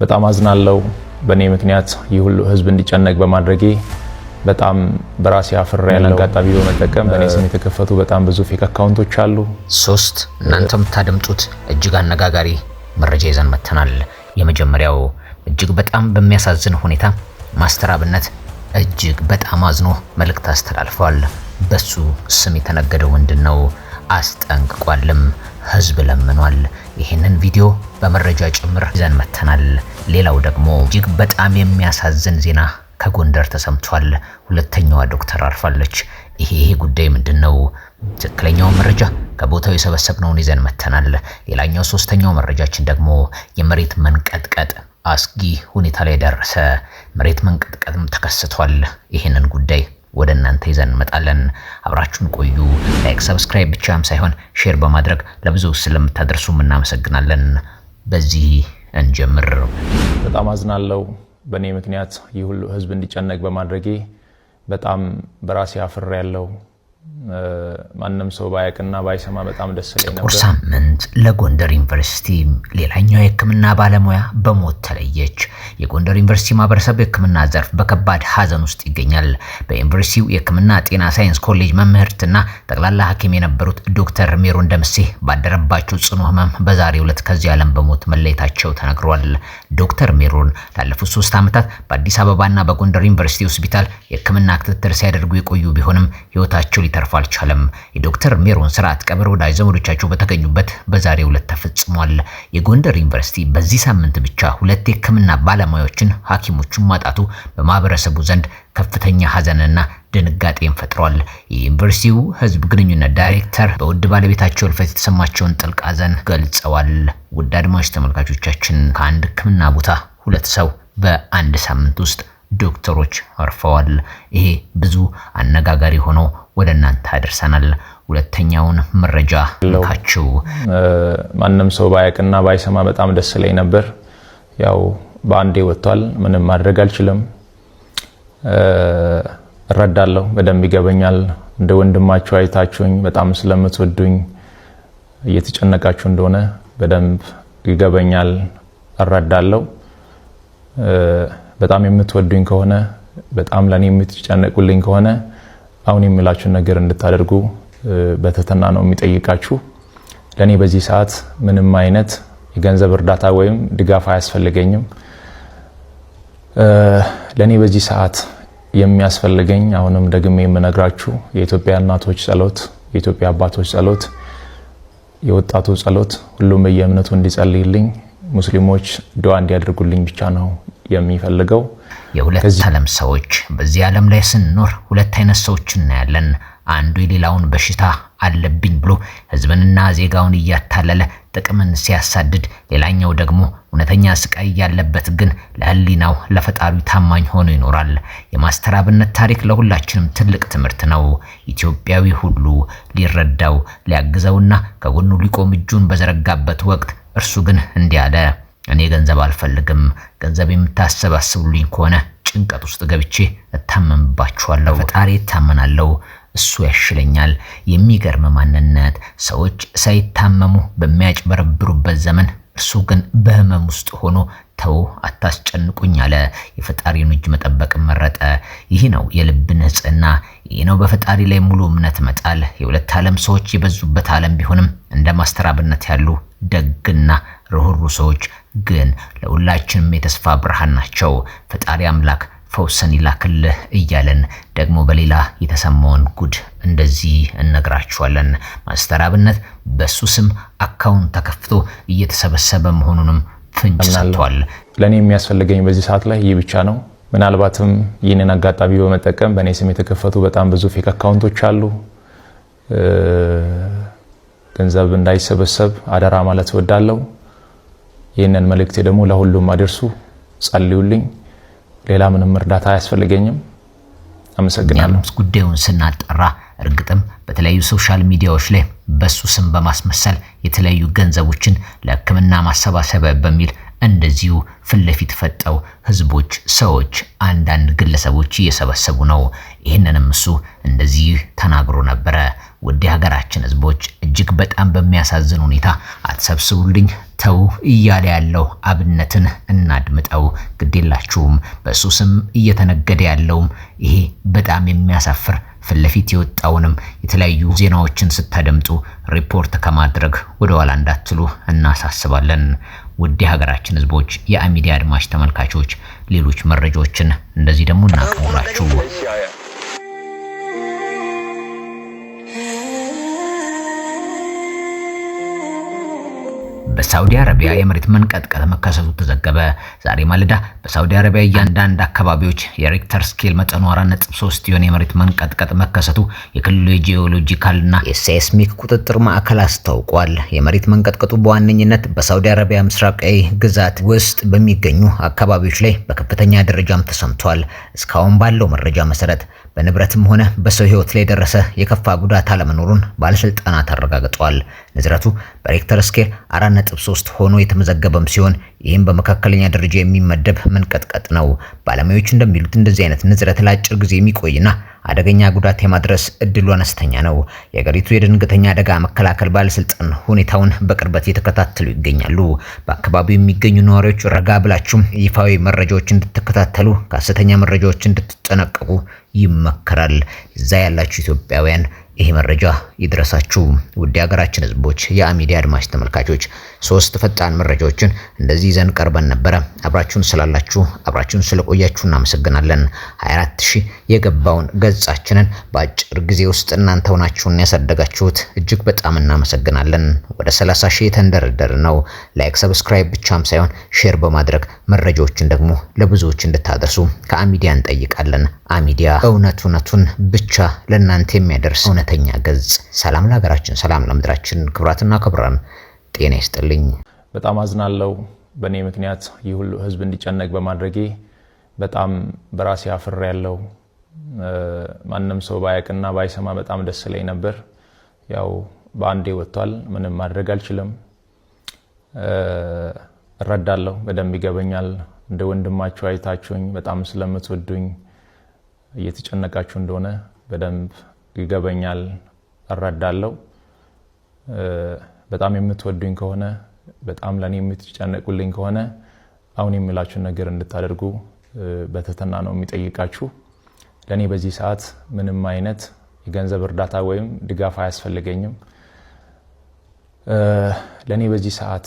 በጣም አዝናለሁ። በኔ ምክንያት ይሁሉ ህዝብ እንዲጨነቅ በማድረጌ በጣም በራሴ አፍሬ ያለው አጋጣሚ በመጠቀም በኔ ስም የተከፈቱ በጣም ብዙ ፌክ አካውንቶች አሉ። ሶስት እናንተም ታደምጡት እጅግ አነጋጋሪ መረጃ ይዘን መተናል። የመጀመሪያው እጅግ በጣም በሚያሳዝን ሁኔታ ማስተር አብነት እጅግ በጣም አዝኖ መልእክት አስተላልፏል። በሱ ስም የተነገደው ምንድነው? አስጠንቅቋልም፣ ህዝብ ለምኗል። ይሄንን ቪዲዮ በመረጃ ጭምር ይዘን መተናል። ሌላው ደግሞ እጅግ በጣም የሚያሳዝን ዜና ከጎንደር ተሰምቷል። ሁለተኛዋ ዶክተር አርፋለች። ይሄ ጉዳይ ምንድነው? ትክክለኛው መረጃ ከቦታው የሰበሰብነውን ይዘን መተናል። ሌላኛው ሶስተኛው መረጃችን ደግሞ የመሬት መንቀጥቀጥ አስጊ ሁኔታ ላይ ደረሰ። መሬት መንቀጥቀጥም ተከስቷል። ይሄንን ጉዳይ ወደ እናንተ ይዘን እንመጣለን። አብራችሁን ቆዩ። ላይክ፣ ሰብስክራይብ ብቻም ሳይሆን ሼር በማድረግ ለብዙ ስለምታደርሱ እናመሰግናለን። በዚህ እንጀምር። በጣም አዝናለሁ። በኔ ምክንያት ይሁሉ ህዝብ እንዲጨነቅ በማድረጌ በጣም በራሴ አፍሬ ያለው ማንንም ሰው ባያቅና ባይሰማ በጣም ደስ ይለኝ ነበር። ሳምንት ለጎንደር ዩኒቨርሲቲ ሌላኛው የህክምና ባለሙያ በሞት ተለየች። የጎንደር ዩኒቨርሲቲ ማህበረሰብ የህክምና ዘርፍ በከባድ ሀዘን ውስጥ ይገኛል። በዩኒቨርሲቲው የህክምና ጤና ሳይንስ ኮሌጅ መምህርትና ጠቅላላ ሐኪም የነበሩት ዶክተር ሜሮን ደምሴ ባደረባቸው ጽኑ ህመም በዛሬው ዕለት ከዚህ ዓለም በሞት መለየታቸው ተነግሯል። ዶክተር ሜሮን ላለፉት 3 ዓመታት በአዲስ አበባና በጎንደር ዩኒቨርሲቲ ሆስፒታል የህክምና ክትትል ሲያደርጉ የቆዩ ቢሆንም ህይወታቸው ሊተርፍ አልቻለም። የዶክተር ሜሮን ስርዓት ቀብር ወዳጅ ዘመዶቻቸው በተገኙበት በዛሬው ዕለት ተፈጽሟል። የጎንደር ዩኒቨርሲቲ በዚህ ሳምንት ብቻ 2 የህክምና ባለሙያዎችን ሐኪሞችን ማጣቱ በማህበረሰቡ ዘንድ ከፍተኛ ሀዘንና ድንጋጤን ፈጥሯል። የዩኒቨርሲቲው ህዝብ ግንኙነት ዳይሬክተር በውድ ባለቤታቸው ህልፈት የተሰማቸውን ጥልቅ ሀዘን ገልጸዋል። ውድ አድማጭ ተመልካቾቻችን ከአንድ ህክምና ቦታ 2 ሰው በአንድ ሳምንት ውስጥ ዶክተሮች አርፈዋል። ይሄ ብዙ አነጋጋሪ ሆኖ ወደ እናንተ አደርሰናል። ሁለተኛውን መረጃ ልካችሁ ማንንም ሰው ባያቅና ባይሰማ በጣም ደስ ይለኝ ነበር። ያው በአንዴ ወጥቷል። ምንም ማድረግ አልችልም። እረዳለሁ፣ በደንብ ይገበኛል። እንደ ወንድማችሁ አይታችሁኝ በጣም ስለምትወዱኝ እየተጨነቃችሁ እንደሆነ በደንብ ይገበኛል፣ እረዳለሁ። በጣም የምትወዱኝ ከሆነ በጣም ለኔ የምትጨነቁልኝ ከሆነ አሁን የሚላችሁን ነገር እንድታደርጉ በትህትና ነው የሚጠይቃችሁ። ለኔ በዚህ ሰዓት ምንም አይነት የገንዘብ እርዳታ ወይም ድጋፍ አያስፈልገኝም። ለኔ በዚህ ሰዓት የሚያስፈልገኝ አሁንም ደግሜ የምነግራችሁ የኢትዮጵያ እናቶች ጸሎት፣ የኢትዮጵያ አባቶች ጸሎት፣ የወጣቱ ጸሎት፣ ሁሉም በየእምነቱ እንዲጸልይልኝ፣ ሙስሊሞች ዱዓ እንዲያደርጉልኝ ብቻ ነው የሚፈልገው። የሁለት ዓለም ሰዎች በዚህ ዓለም ላይ ስንኖር 2 አይነት ሰዎች እናያለን። አንዱ የሌላውን በሽታ አለብኝ ብሎ ህዝብንና ዜጋውን እያታለለ ጥቅምን ሲያሳድድ፣ ሌላኛው ደግሞ እውነተኛ ስቃይ ያለበት ግን ለህሊናው ለፈጣሪው ታማኝ ሆኖ ይኖራል። የማስተር አብነት ታሪክ ለሁላችንም ትልቅ ትምህርት ነው። ኢትዮጵያዊ ሁሉ ሊረዳው ሊያግዘውና ከጎኑ ሊቆም እጁን በዘረጋበት ወቅት እርሱ ግን እንዲህ አለ። እኔ ገንዘብ አልፈልግም። ገንዘብ የምታሰባስቡልኝ ከሆነ ጭንቀት ውስጥ ገብቼ እታመምባችኋለሁ። ፈጣሪ እታመናለሁ፣ እሱ ያሽለኛል። የሚገርም ማንነት። ሰዎች ሳይታመሙ በሚያጭበረብሩበት ዘመን እርሱ ግን በህመም ውስጥ ሆኖ ተው አታስጨንቁኝ አለ። የፈጣሪውን እጅ መጠበቅ መረጠ። ይህ ነው የልብ ንጽህና። ይህ ነው በፈጣሪ ላይ ሙሉ እምነት መጣል። የሁለት ዓለም ሰዎች የበዙበት ዓለም ቢሆንም እንደ ማስተር አብነት ያሉ ደግና ርህሩ ሰዎች ግን ለሁላችንም የተስፋ ብርሃን ናቸው። ፈጣሪ አምላክ ፈውስን ይላክልህ እያለን ደግሞ በሌላ የተሰማውን ጉድ እንደዚህ እነግራችኋለን። ማስተር አብነት በሱ ስም አካውንት ተከፍቶ እየተሰበሰበ መሆኑንም ፍንጭ ሰጥቷል። ለኔ የሚያስፈልገኝ በዚህ ሰዓት ላይ ይህ ብቻ ነው። ምናልባትም ይህንን አጋጣሚ በመጠቀም በኔ ስም የተከፈቱ በጣም ብዙ ፌክ አካውንቶች አሉ። ገንዘብ እንዳይሰበሰብ አደራ ማለት እወዳለሁ። ይህንን መልእክቴ ደግሞ ለሁሉም አድርሱ፣ ጸልዩልኝ። ሌላ ምንም እርዳታ አያስፈልገኝም። አመሰግናለሁ። ጉዳዩን ስናጠራ እርግጥም በተለያዩ ሶሻል ሚዲያዎች ላይ በሱ ስም በማስመሰል የተለያዩ ገንዘቦችን ለህክምና ማሰባሰቢያ በሚል እንደዚሁ ፍለፊት ፈጠው ህዝቦች፣ ሰዎች፣ አንዳንድ ግለሰቦች እየሰበሰቡ ነው። ይህንንም እሱ እንደዚህ ተናግሮ ነበረ። ውድ ሀገራችን ህዝቦች እጅግ በጣም በሚያሳዝን ሁኔታ አትሰብስቡልኝ፣ ተው እያለ ያለው አብነትን እናድምጠው። ግዴላችሁም በሱ ስም እየተነገደ ያለውም ይሄ በጣም የሚያሳፍር ፍለፊት የወጣውንም የተለያዩ ዜናዎችን ስታደምጡ ሪፖርት ከማድረግ ወደ ኋላ እንዳትሉ እናሳስባለን። ውድ ሀገራችን ህዝቦች፣ የአሚዲያ አድማጭ ተመልካቾች ሌሎች መረጃዎችን እንደዚህ ደግሞ እናቀርባችሁ። በሳውዲ አረቢያ የመሬት መንቀጥቀጥ መከሰቱ ተዘገበ። ዛሬ ማለዳ በሳውዲ አረቢያ እያንዳንድ አካባቢዎች የሪክተር ስኬል መጠኑ 4.3 የሆነ የመሬት መንቀጥቀጥ መከሰቱ የክልሉ የጂኦሎጂካልና የሴስሚክ ቁጥጥር ማዕከል አስታውቋል። የመሬት መንቀጥቀጡ በዋነኝነት በሳውዲ አረቢያ ምስራቃዊ ግዛት ውስጥ በሚገኙ አካባቢዎች ላይ በከፍተኛ ደረጃም ተሰምቷል። እስካሁን ባለው መረጃ መሰረት በንብረትም ሆነ በሰው ህይወት ላይ ደረሰ የከፋ ጉዳት አለመኖሩን ባለስልጣናት አረጋግጠዋል። ንዝረቱ በሪክተር ስኬል 4.3 ሆኖ የተመዘገበም ሲሆን ይህም በመካከለኛ ደረጃ የሚመደብ መንቀጥቀጥ ነው። ባለሙያዎች እንደሚሉት እንደዚህ አይነት ንዝረት ለአጭር ጊዜ የሚቆይና አደገኛ ጉዳት የማድረስ እድሉ አነስተኛ ነው። የሀገሪቱ የድንገተኛ አደጋ መከላከል ባለስልጣን ሁኔታውን በቅርበት እየተከታተሉ ይገኛሉ። በአካባቢው የሚገኙ ነዋሪዎች ረጋ ብላችሁም ይፋዊ መረጃዎች እንድትከታተሉ፣ ከሐሰተኛ መረጃዎች እንድትጠነቀቁ ይመከራል። እዛ ያላችሁ ኢትዮጵያውያን ይሄ መረጃ ይድረሳችሁ። ውድ ሀገራችን ህዝቦች፣ የአሚዲያ አድማጭ ተመልካቾች 3 ፈጣን መረጃዎችን እንደዚህ ይዘን ቀርበን ነበረ። አብራችሁን ስላላችሁ አብራችሁን ስለቆያችሁ እናመሰግናለን። 24000 የገባውን ገጻችንን በአጭር ጊዜ ውስጥ እናንተው ናችሁን ያሳደጋችሁት፣ እጅግ በጣም እናመሰግናለን። ወደ 30000 የተንደረደረ ነው። ላይክ ሰብስክራይብ ብቻም ሳይሆን ሼር በማድረግ መረጃዎችን ደግሞ ለብዙዎች እንድታደርሱ ከአሚዲያ እንጠይቃለን። አሚዲያ እውነቱን ብቻ ለእናንተ የሚያደርስ እውነተኛ ገጽ። ሰላም ለሀገራችን፣ ሰላም ለምድራችን። ክብራትና ክብራን ጤና ይስጥልኝ። በጣም አዝናለሁ። በእኔ ምክንያት ይህ ሁሉ ህዝብ እንዲጨነቅ በማድረጌ በጣም በራሴ አፍሬያለሁ። ማንም ሰው ባያቅና ባይሰማ በጣም ደስ ይለኝ ነበር። ያው በአንዴ ወጥቷል። ምንም ማድረግ አልችልም። እረዳለሁ፣ በደንብ ይገበኛል። እንደ ወንድማችሁ አይታችሁኝ በጣም ስለምትወዱኝ እየተጨነቃችሁ እንደሆነ በደንብ ይገበኛል፣ እረዳለሁ። በጣም የምትወዱኝ ከሆነ በጣም ለኔ የምትጨነቁልኝ ከሆነ አሁን የሚላችሁን ነገር እንድታደርጉ በትህትና ነው የሚጠይቃችሁ። ለኔ በዚህ ሰዓት ምንም አይነት የገንዘብ እርዳታ ወይም ድጋፍ አያስፈልገኝም። ለኔ በዚህ ሰዓት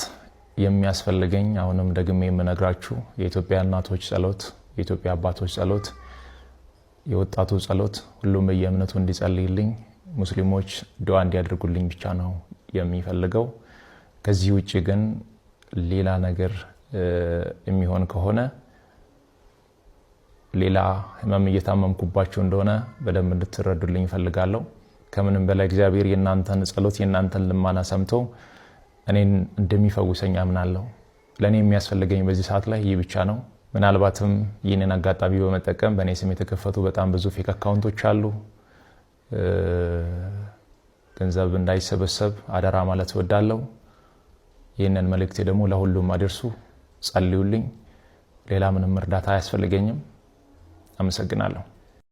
የሚያስፈልገኝ አሁንም ደግሜ የምነግራችሁ የኢትዮጵያ እናቶች ጸሎት፣ የኢትዮጵያ አባቶች ጸሎት፣ የወጣቱ ጸሎት፣ ሁሉም በየእምነቱ እንዲጸልይልኝ፣ ሙስሊሞች ዱዓ እንዲያደርጉልኝ ብቻ ነው የሚፈልገው። ከዚህ ውጪ ግን ሌላ ነገር የሚሆን ከሆነ ሌላ ህመም እየታመምኩባችሁ እንደሆነ በደንብ እንድትረዱልኝ ፈልጋለሁ። ከምንም በላይ እግዚአብሔር የእናንተን ጸሎት የእናንተን ልማና ሰምቶ እኔን እንደሚፈውሰኝ አምናለሁ። ለኔ የሚያስፈልገኝ በዚህ ሰዓት ላይ ይህ ብቻ ነው። ምናልባትም ይህንን አጋጣሚ በመጠቀም በእኔ ስም የተከፈቱ በጣም ብዙ ፌክ አካውንቶች አሉ። ገንዘብ እንዳይሰበሰብ አደራ ማለት እወዳለሁ። ይህንን መልእክቴ ደግሞ ለሁሉም አድርሱ፣ ጸልዩልኝ። ሌላ ምንም እርዳታ አያስፈልገኝም። አመሰግናለሁ።